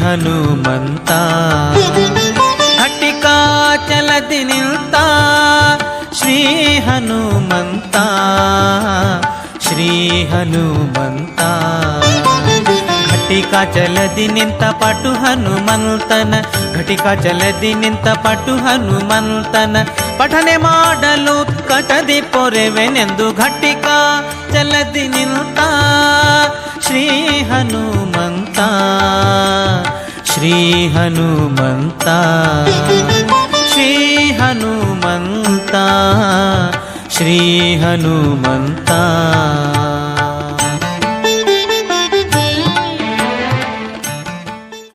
ಹನುಮಂತ ಘಟಿಕಾಚಲದಿ ನಿಂತ ಶ್ರೀ ಹನುಮಂತ ಶ್ರೀ ಹನುಮಂತ ಘಟಿಕಾಚಲದಿ ನಿಂತ ಪಟು ಹನುಮಂತನ ಘಟಿಕಾಚಲದಿ ನಿಂತ ಪಟು ಹನುಮಂತನ ಪಠನೆ ಮಾಡಲು ಕಟದಿ ಪೊರೆವೆನೆಂದು ಘಟಿಕಾಚಲದಿ ನಿಂತ ಶ್ರೀ ಹನುಮಂತ ಶ್ರೀ ಹನುಮಂತ ಶ್ರೀ ಹನುಮಂತ ಶ್ರೀ ಹನುಮಂತ